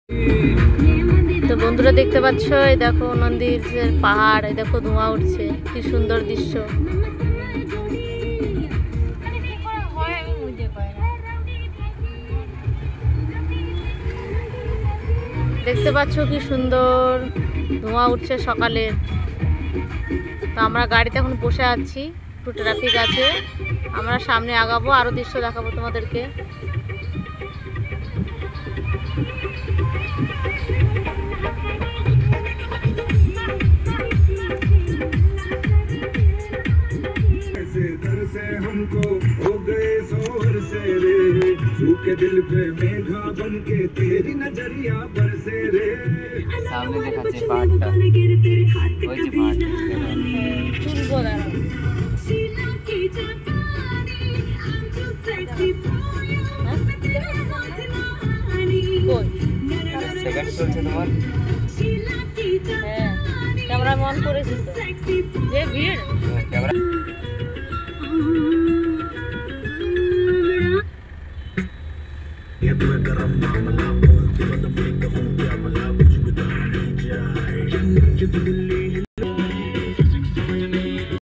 তো বন্ধুরা দেখতে পাচ্ছ, এই দেখো নন্দীর পাহাড়, এই দেখো ধোঁয়া উঠছে, কি সুন্দর দৃশ্য। দেখতে পাচ্ছ কি সুন্দর ধোঁয়া উঠছে সকালে। তো আমরা গাড়িতে এখন বসে আছি, একটু ট্রাফিক আছে, আমরা সামনে আগাবো, আরো দৃশ্য দেখাবো তোমাদেরকে। हमको हो गए सोहर से रे, सूखे दिल पे मेघा बन के तेरी नजरिया बरसे रे। सामने देखाচ্ছে পাহাড়টা, ওই যে পাহাড় তুলবো দাঁড়া। সেকেন্ড চলছে তোমার? হ্যাঁ, ক্যামেরা অন করেছি তো। যে ভিড়, ক্যামেরা ये